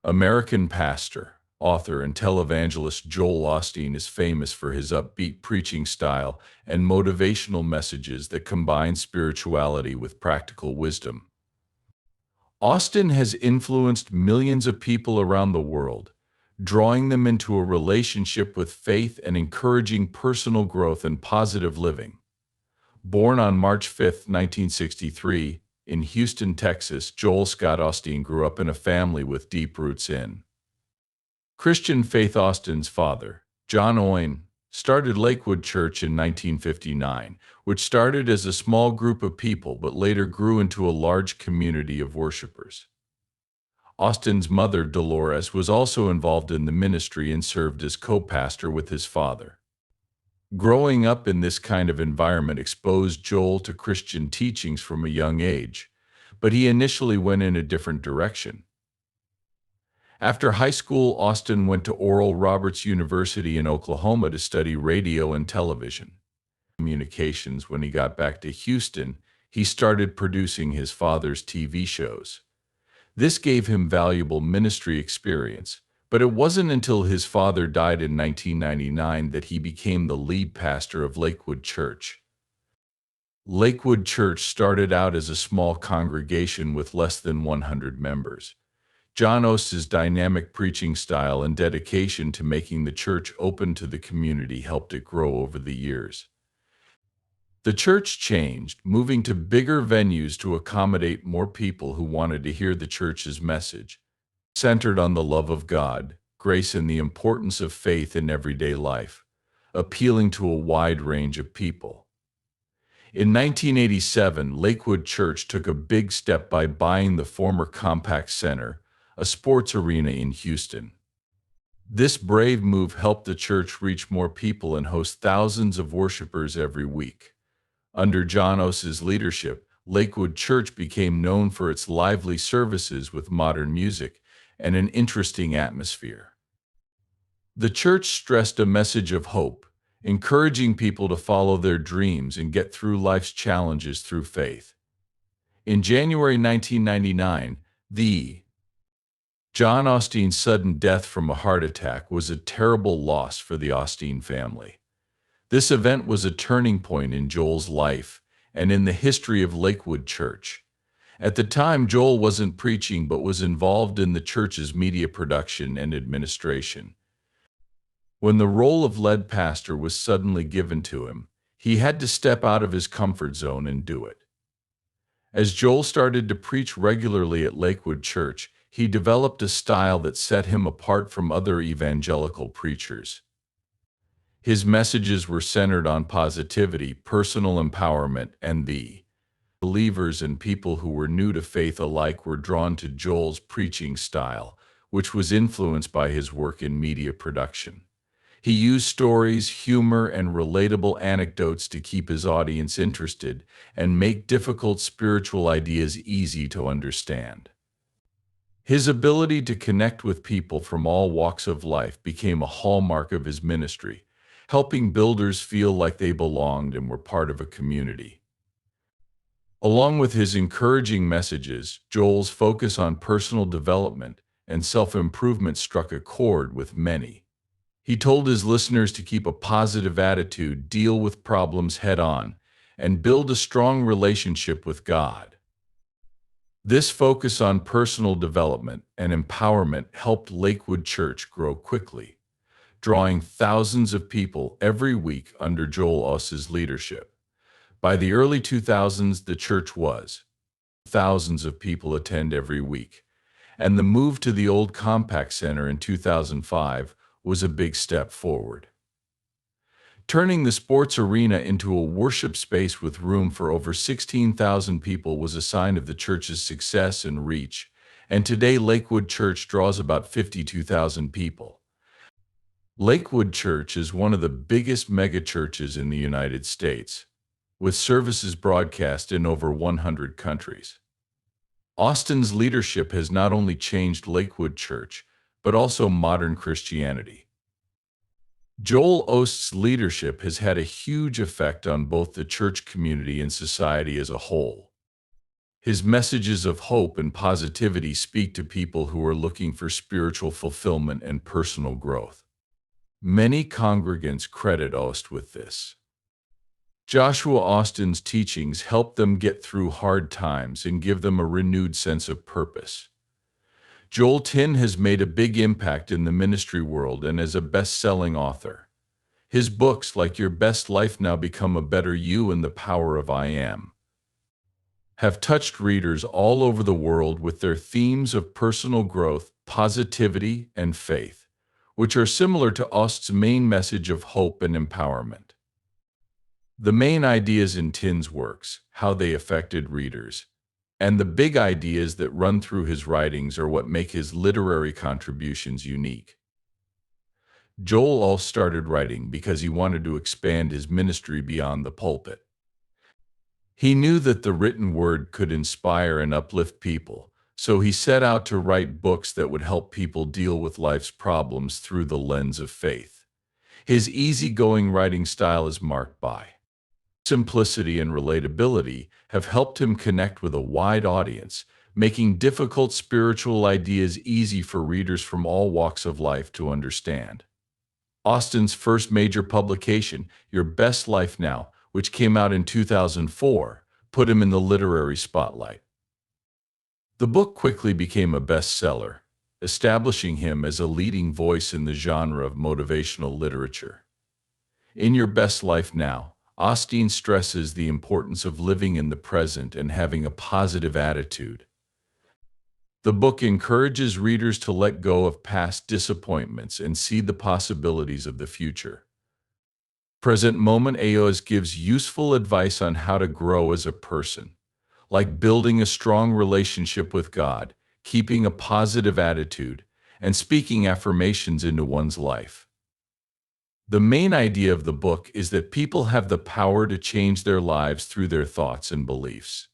American pastor, author, and televangelist Joel Ostein is famous for his upbeat preaching style and motivational messages that combine spirituality with practical wisdom. Austin has influenced millions of people around the world, drawing them into a relationship with faith and encouraging personal growth and positive living. Born on March 5, 1963, in Houston, Texas, Joel Scott Ostein grew up in a family with deep roots in Christian faith. Austin's father, John Owen, started Lakewood Church in 1959, which started as a small group of people but later grew into a large community of worshipers. Austin's mother, Dolores, was also involved in the ministry and served as co-pastor with his father. Growing up in this kind of environment exposed Joel to Christian teachings from a young age, but he initially went in a different direction. After high school, Austin went to Oral Roberts University in Oklahoma to study radio and television communications. When he got back to Houston, he started producing his father's TV shows. This gave him valuable ministry experience, but it wasn't until his father died in 1999 that he became the lead pastor of Lakewood Church. Lakewood Church started out as a small congregation with less than 100 members. John Ostein's dynamic preaching style and dedication to making the church open to the community helped it grow over the years. The church changed, moving to bigger venues to accommodate more people who wanted to hear the church's message, centered on the love of God, grace, and the importance of faith in everyday life, appealing to a wide range of people. In 1987, Lakewood Church took a big step by buying the former Compaq Center, a sports arena in Houston. This brave move helped the church reach more people and host thousands of worshipers every week. Under John Ostein's leadership, Lakewood Church became known for its lively services with modern music and an interesting atmosphere. The church stressed a message of hope, encouraging people to follow their dreams and get through life's challenges through faith. In January 1999, the John Ostein's sudden death from a heart attack was a terrible loss for the Ostein family. This event was a turning point in Joel's life and in the history of Lakewood Church. At the time, Joel wasn't preaching but was involved in the church's media production and administration. When the role of lead pastor was suddenly given to him, he had to step out of his comfort zone and do it. As Joel started to preach regularly at Lakewood Church, he developed a style that set him apart from other evangelical preachers. His messages were centered on positivity, personal empowerment, and the believers and people who were new to faith alike were drawn to Joel's preaching style, which was influenced by his work in media production. He used stories, humor, and relatable anecdotes to keep his audience interested and make difficult spiritual ideas easy to understand. His ability to connect with people from all walks of life became a hallmark of his ministry, helping builders feel like they belonged and were part of a community. Along with his encouraging messages, Joel's focus on personal development and self-improvement struck a chord with many. He told his listeners to keep a positive attitude, deal with problems head-on, and build a strong relationship with God. This focus on personal development and empowerment helped Lakewood Church grow quickly, drawing thousands of people every week under Joel Ostein's leadership. By the early 2000s, the church was thousands of people attend every week, and the move to the old Compaq Center in 2005 was a big step forward. Turning the sports arena into a worship space with room for over 16,000 people was a sign of the church's success and reach, and today Lakewood Church draws about 52,000 people. Lakewood Church is one of the biggest megachurches in the United States, with services broadcast in over 100 countries. Ostein's leadership has not only changed Lakewood Church, but also modern Christianity. Joel Ostein's leadership has had a huge effect on both the church community and society as a whole. His messages of hope and positivity speak to people who are looking for spiritual fulfillment and personal growth. Many congregants credit Ost with this. Joshua Ostein's teachings help them get through hard times and give them a renewed sense of purpose. Joel Ostein has made a big impact in the ministry world and as a best-selling author. His books, like Your Best Life Now, Become a Better You, and The Power of I Am, have touched readers all over the world with their themes of personal growth, positivity, and faith, which are similar to Ost's main message of hope and empowerment. The main ideas in Ostein's works, how they affected readers, and the big ideas that run through his writings are what make his literary contributions unique. Joel started writing because he wanted to expand his ministry beyond the pulpit. He knew that the written word could inspire and uplift people, so he set out to write books that would help people deal with life's problems through the lens of faith. His easygoing writing style is marked by simplicity and relatability, have helped him connect with a wide audience, making difficult spiritual ideas easy for readers from all walks of life to understand. Ostein's first major publication, Your Best Life Now, which came out in 2004, put him in the literary spotlight. The book quickly became a bestseller, establishing him as a leading voice in the genre of motivational literature. In Your Best Life Now, Ostein stresses the importance of living in the present and having a positive attitude. The book encourages readers to let go of past disappointments and see the possibilities of the future. Present Moment AOS gives useful advice on how to grow as a person, like building a strong relationship with God, keeping a positive attitude, and speaking affirmations into one's life. The main idea of the book is that people have the power to change their lives through their thoughts and beliefs.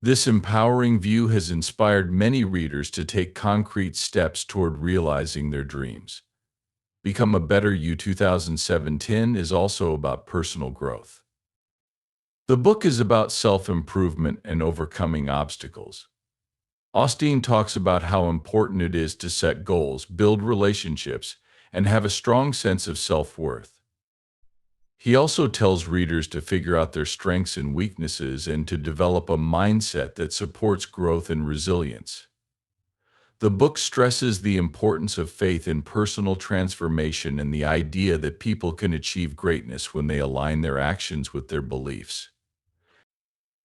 This empowering view has inspired many readers to take concrete steps toward realizing their dreams. Become a Better You 2017 is also about personal growth. The book is about self-improvement and overcoming obstacles. Ostein talks about how important it is to set goals, build relationships, and have a strong sense of self-worth. He also tells readers to figure out their strengths and weaknesses and to develop a mindset that supports growth and resilience. The book stresses the importance of faith in personal transformation and the idea that people can achieve greatness when they align their actions with their beliefs.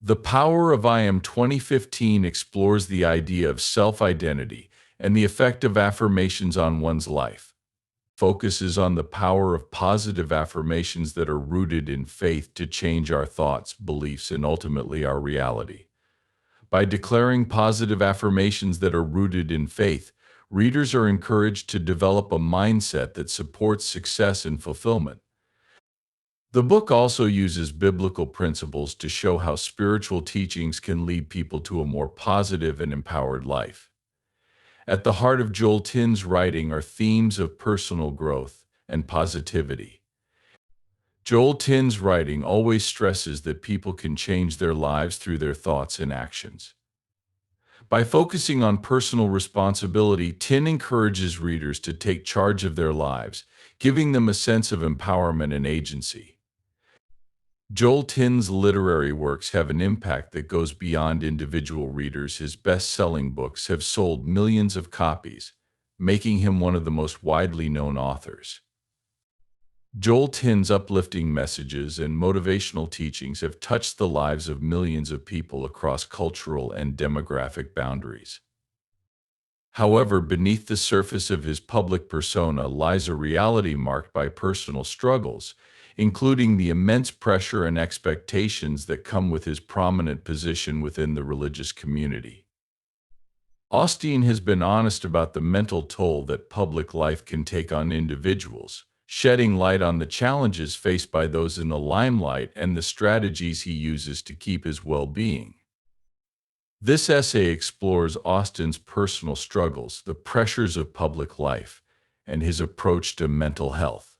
The Power of I Am 2015 explores the idea of self-identity and the effect of affirmations on one's life. Focuses on the power of positive affirmations that are rooted in faith to change our thoughts, beliefs, and ultimately our reality. By declaring positive affirmations that are rooted in faith, readers are encouraged to develop a mindset that supports success and fulfillment. The book also uses biblical principles to show how spiritual teachings can lead people to a more positive and empowered life. At the heart of Joel Ostein's writing are themes of personal growth and positivity. Joel Ostein's writing always stresses that people can change their lives through their thoughts and actions. By focusing on personal responsibility, Ostein encourages readers to take charge of their lives, giving them a sense of empowerment and agency. Joel Ostein's literary works have an impact that goes beyond individual readers. His best-selling books have sold millions of copies, making him one of the most widely known authors. Joel Ostein's uplifting messages and motivational teachings have touched the lives of millions of people across cultural and demographic boundaries. However, beneath the surface of his public persona lies a reality marked by personal struggles, including the immense pressure and expectations that come with his prominent position within the religious community. Ostein has been honest about the mental toll that public life can take on individuals, shedding light on the challenges faced by those in the limelight and the strategies he uses to keep his well-being. This essay explores Ostein's personal struggles, the pressures of public life, and his approach to mental health.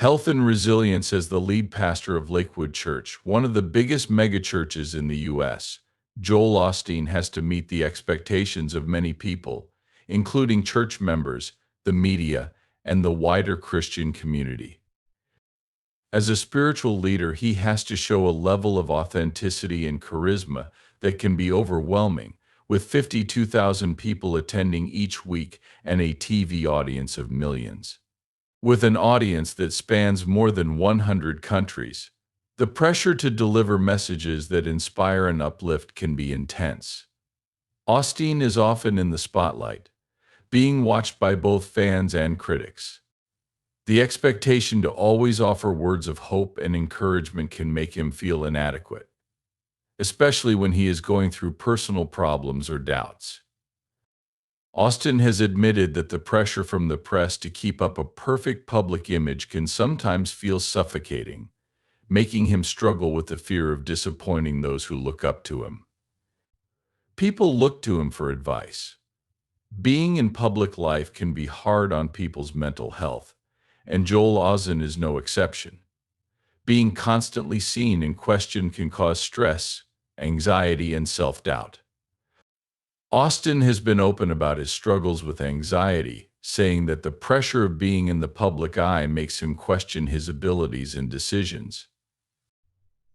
Health and resilience. As the lead pastor of Lakewood Church, one of the biggest megachurches in the U.S., Joel Ostein has to meet the expectations of many people, including church members, the media, and the wider Christian community. As a spiritual leader, he has to show a level of authenticity and charisma that can be overwhelming, with 52,000 people attending each week and a TV audience of millions. With an audience that spans more than 100 countries, the pressure to deliver messages that inspire and uplift can be intense. Osteen is often in the spotlight, being watched by both fans and critics. The expectation to always offer words of hope and encouragement can make him feel inadequate, especially when he is going through personal problems or doubts. Osteen has admitted that the pressure from the press to keep up a perfect public image can sometimes feel suffocating, making him struggle with the fear of disappointing those who look up to him. People look to him for advice. Being in public life can be hard on people's mental health, and Joel Ostein is no exception. Being constantly seen and questioned can cause stress, anxiety, and self-doubt. Osteen has been open about his struggles with anxiety, saying that the pressure of being in the public eye makes him question his abilities and decisions.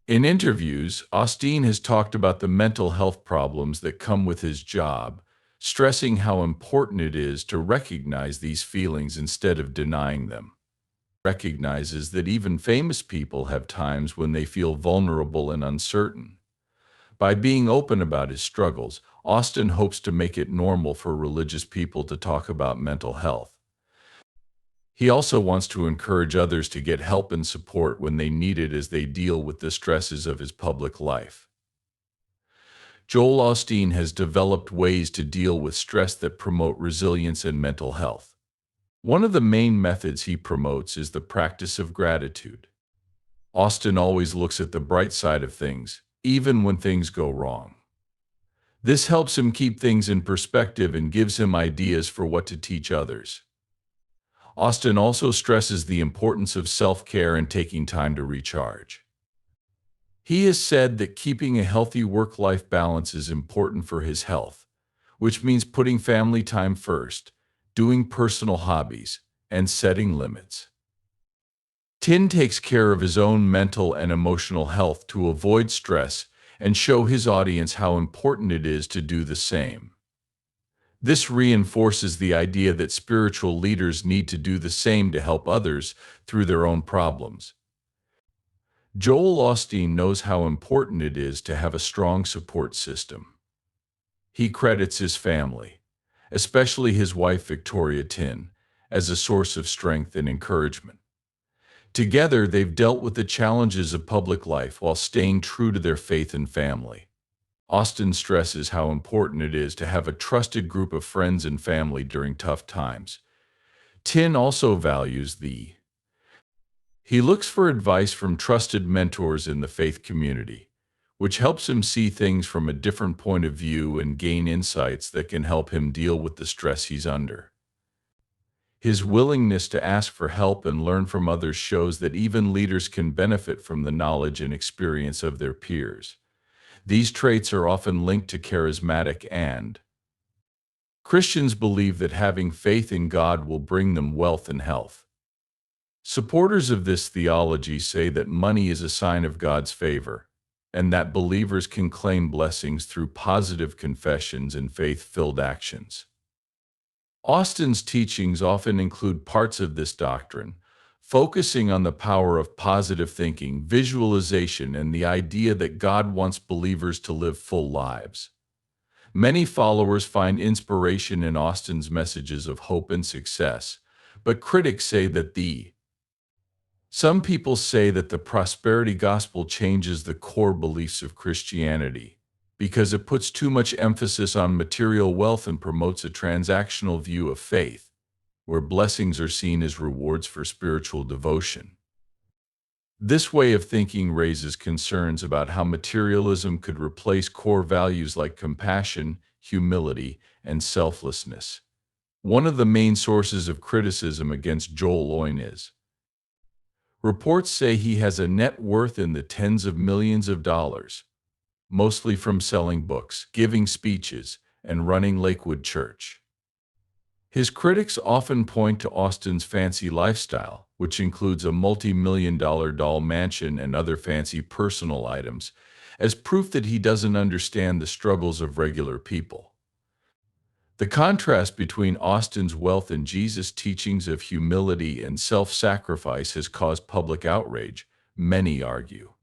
In interviews, Osteen has talked about the mental health problems that come with his job, stressing how important it is to recognize these feelings instead of denying them. Recognizes that even famous people have times when they feel vulnerable and uncertain. By being open about his struggles, Osteen hopes to make it normal for religious people to talk about mental health. He also wants to encourage others to get help and support when they need it as they deal with the stresses of his public life. Joel Ostein has developed ways to deal with stress that promote resilience and mental health. One of the main methods he promotes is the practice of gratitude. Osteen always looks at the bright side of things, even when things go wrong. This helps him keep things in perspective and gives him ideas for what to teach others. Osteen also stresses the importance of self-care and taking time to recharge. He has said that keeping a healthy work-life balance is important for his health, which means putting family time first, doing personal hobbies, and setting limits. Tin takes care of his own mental and emotional health to avoid stress and show his audience how important it is to do the same. This reinforces the idea that spiritual leaders need to do the same to help others through their own problems. Joel Ostein knows how important it is to have a strong support system. He credits his family, especially his wife Victoria Tin, as a source of strength and encouragement. Together, they've dealt with the challenges of public life while staying true to their faith and family. Osteen stresses how important it is to have a trusted group of friends and family during tough times. Tin also values He looks for advice from trusted mentors in the faith community, which helps him see things from a different point of view and gain insights that can help him deal with the stress he's under. His willingness to ask for help and learn from others shows that even leaders can benefit from the knowledge and experience of their peers. These traits are often linked to charismatic and Christians believe that having faith in God will bring them wealth and health. Supporters of this theology say that money is a sign of God's favor, and that believers can claim blessings through positive confessions and faith-filled actions. Osteen's teachings often include parts of this doctrine, focusing on the power of positive thinking, visualization, and the idea that God wants believers to live full lives. Many followers find inspiration in Osteen's messages of hope and success, but critics say that Some people say that the prosperity gospel changes the core beliefs of Christianity, because it puts too much emphasis on material wealth and promotes a transactional view of faith, where blessings are seen as rewards for spiritual devotion. This way of thinking raises concerns about how materialism could replace core values like compassion, humility, and selflessness. One of the main sources of criticism against Joel Ostein is Reports say he has a net worth in the tens of millions of dollars, mostly from selling books, giving speeches, and running Lakewood Church. His critics often point to Ostein's fancy lifestyle, which includes a multi-million-dollar doll mansion and other fancy personal items, as proof that he doesn't understand the struggles of regular people. The contrast between Ostein's wealth and Jesus' teachings of humility and self-sacrifice has caused public outrage, many argue.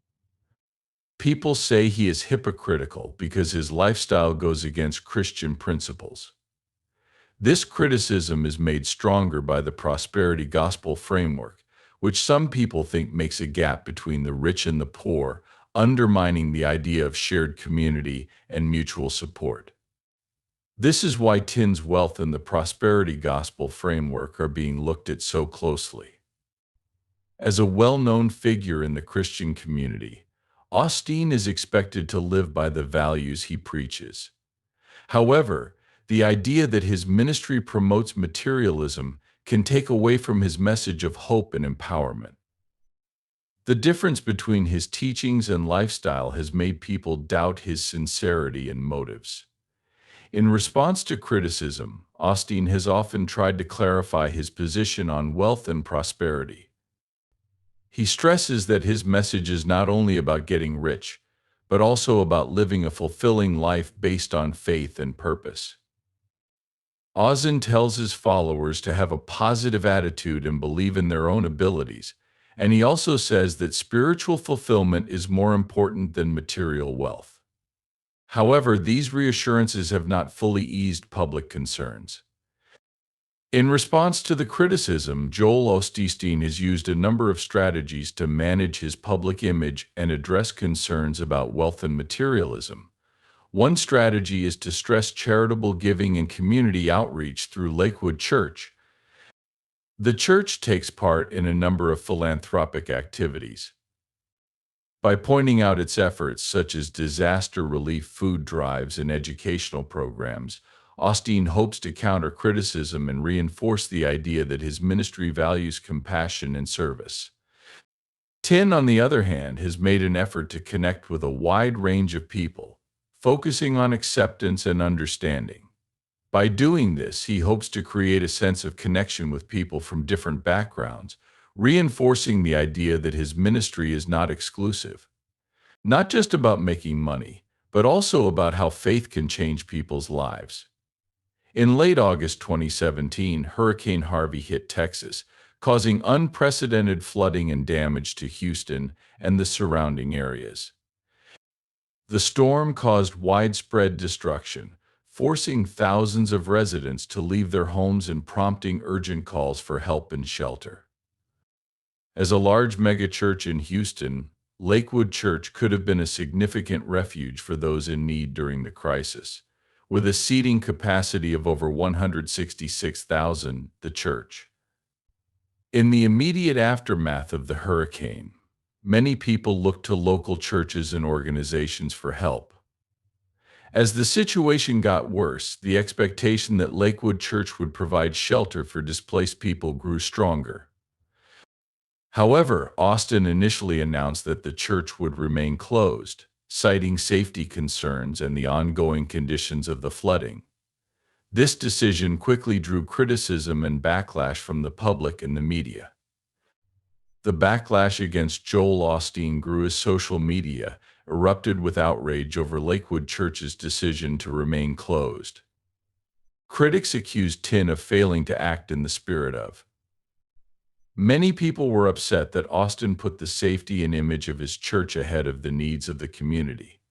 People say he is hypocritical because his lifestyle goes against Christian principles. This criticism is made stronger by the prosperity gospel framework, which some people think makes a gap between the rich and the poor, undermining the idea of shared community and mutual support. This is why Tin's wealth and the prosperity gospel framework are being looked at so closely. As a well-known figure in the Christian community, Osteen is expected to live by the values he preaches. However, the idea that his ministry promotes materialism can take away from his message of hope and empowerment. The difference between his teachings and lifestyle has made people doubt his sincerity and motives. In response to criticism, Osteen has often tried to clarify his position on wealth and prosperity. He stresses that his message is not only about getting rich, but also about living a fulfilling life based on faith and purpose. Osteen tells his followers to have a positive attitude and believe in their own abilities, and he also says that spiritual fulfillment is more important than material wealth. However, these reassurances have not fully eased public concerns. In response to the criticism, Joel Ostein has used a number of strategies to manage his public image and address concerns about wealth and materialism. One strategy is to stress charitable giving and community outreach through Lakewood Church. The church takes part in a number of philanthropic activities. By pointing out its efforts, such as disaster relief food drives and educational programs, Osteen hopes to counter criticism and reinforce the idea that his ministry values compassion and service. Tin, on the other hand, has made an effort to connect with a wide range of people, focusing on acceptance and understanding. By doing this, he hopes to create a sense of connection with people from different backgrounds, reinforcing the idea that his ministry is not exclusive. Not just about making money, but also about how faith can change people's lives. In late August 2017, Hurricane Harvey hit Texas, causing unprecedented flooding and damage to Houston and the surrounding areas. The storm caused widespread destruction, forcing thousands of residents to leave their homes and prompting urgent calls for help and shelter. As a large megachurch in Houston, Lakewood Church could have been a significant refuge for those in need during the crisis. With a seating capacity of over 166,000, the church. In the immediate aftermath of the hurricane, many people looked to local churches and organizations for help. As the situation got worse, the expectation that Lakewood Church would provide shelter for displaced people grew stronger. However, Osteen initially announced that the church would remain closed, citing safety concerns and the ongoing conditions of the flooding. This decision quickly drew criticism and backlash from the public and the media. The backlash against Joel Ostein grew as social media erupted with outrage over Lakewood Church's decision to remain closed. Critics accused Tin of failing to act in the spirit of. Many people were upset that Osteen put the safety and image of his church ahead of the needs of the community.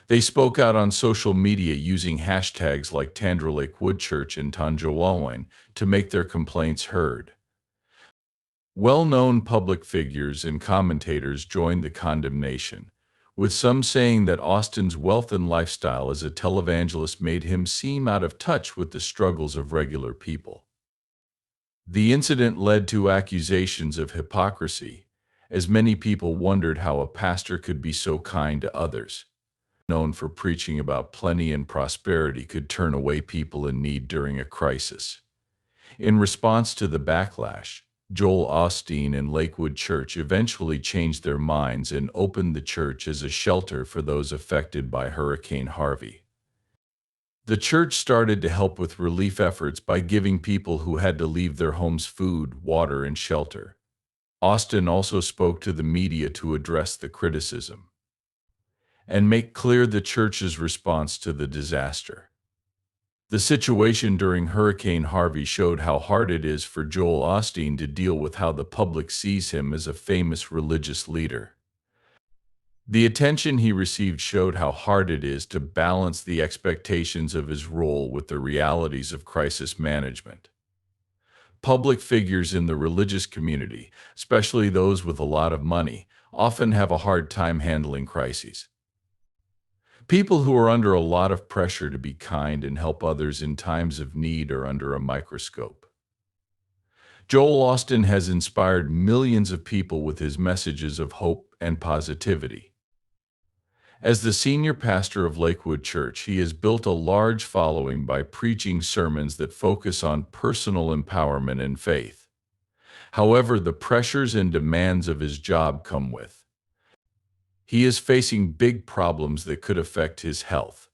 They spoke out on social media using hashtags like Tandra Lakewood Church and Tanjoalwine to make their complaints heard. Well-known public figures and commentators joined the condemnation, with some saying that Ostein's wealth and lifestyle as a televangelist made him seem out of touch with the struggles of regular people. The incident led to accusations of hypocrisy, as many people wondered how a pastor could be so kind to others, known for preaching about plenty and prosperity, could turn away people in need during a crisis. In response to the backlash, Joel Ostein and Lakewood Church eventually changed their minds and opened the church as a shelter for those affected by Hurricane Harvey. The church started to help with relief efforts by giving people who had to leave their homes food, water, and shelter. Ostein also spoke to the media to address the criticism and make clear the church's response to the disaster. The situation during Hurricane Harvey showed how hard it is for Joel Ostein to deal with how the public sees him as a famous religious leader. The attention he received showed how hard it is to balance the expectations of his role with the realities of crisis management. Public figures in the religious community, especially those with a lot of money, often have a hard time handling crises. People who are under a lot of pressure to be kind and help others in times of need are under a microscope. Joel Ostein has inspired millions of people with his messages of hope and positivity. As the senior pastor of Lakewood Church, he has built a large following by preaching sermons that focus on personal empowerment and faith. However, the pressures and demands of his job come with. He is facing big problems that could affect his health.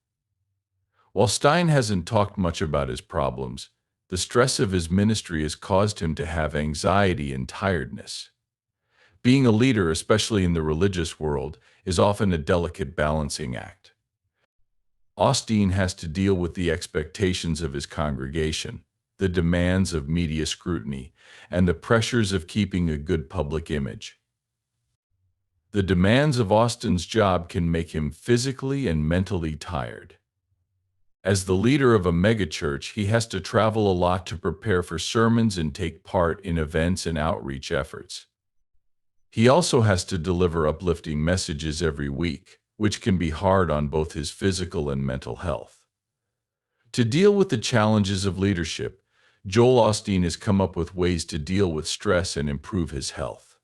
While Stein hasn't talked much about his problems, the stress of his ministry has caused him to have anxiety and tiredness. Being a leader, especially in the religious world, is often a delicate balancing act. Osteen has to deal with the expectations of his congregation, the demands of media scrutiny, and the pressures of keeping a good public image. The demands of Ostein's job can make him physically and mentally tired. As the leader of a megachurch, he has to travel a lot to prepare for sermons and take part in events and outreach efforts. He also has to deliver uplifting messages every week, which can be hard on both his physical and mental health. To deal with the challenges of leadership, Joel Ostein has come up with ways to deal with stress and improve his health.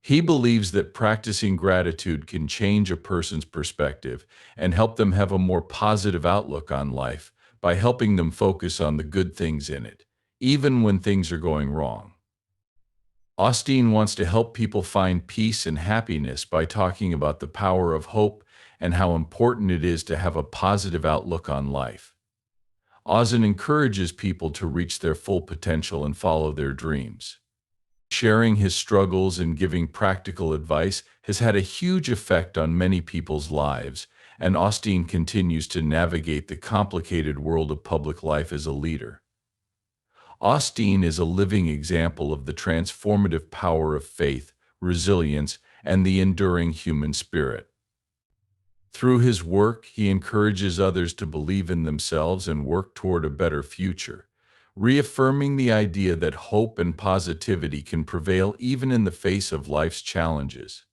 He believes that practicing gratitude can change a person's perspective and help them have a more positive outlook on life by helping them focus on the good things in it, even when things are going wrong. Osteen wants to help people find peace and happiness by talking about the power of hope and how important it is to have a positive outlook on life. Osteen encourages people to reach their full potential and follow their dreams. Sharing his struggles and giving practical advice has had a huge effect on many people's lives, and Osteen continues to navigate the complicated world of public life as a leader. Osteen is a living example of the transformative power of faith, resilience, and the enduring human spirit. Through his work, he encourages others to believe in themselves and work toward a better future, reaffirming the idea that hope and positivity can prevail even in the face of life's challenges.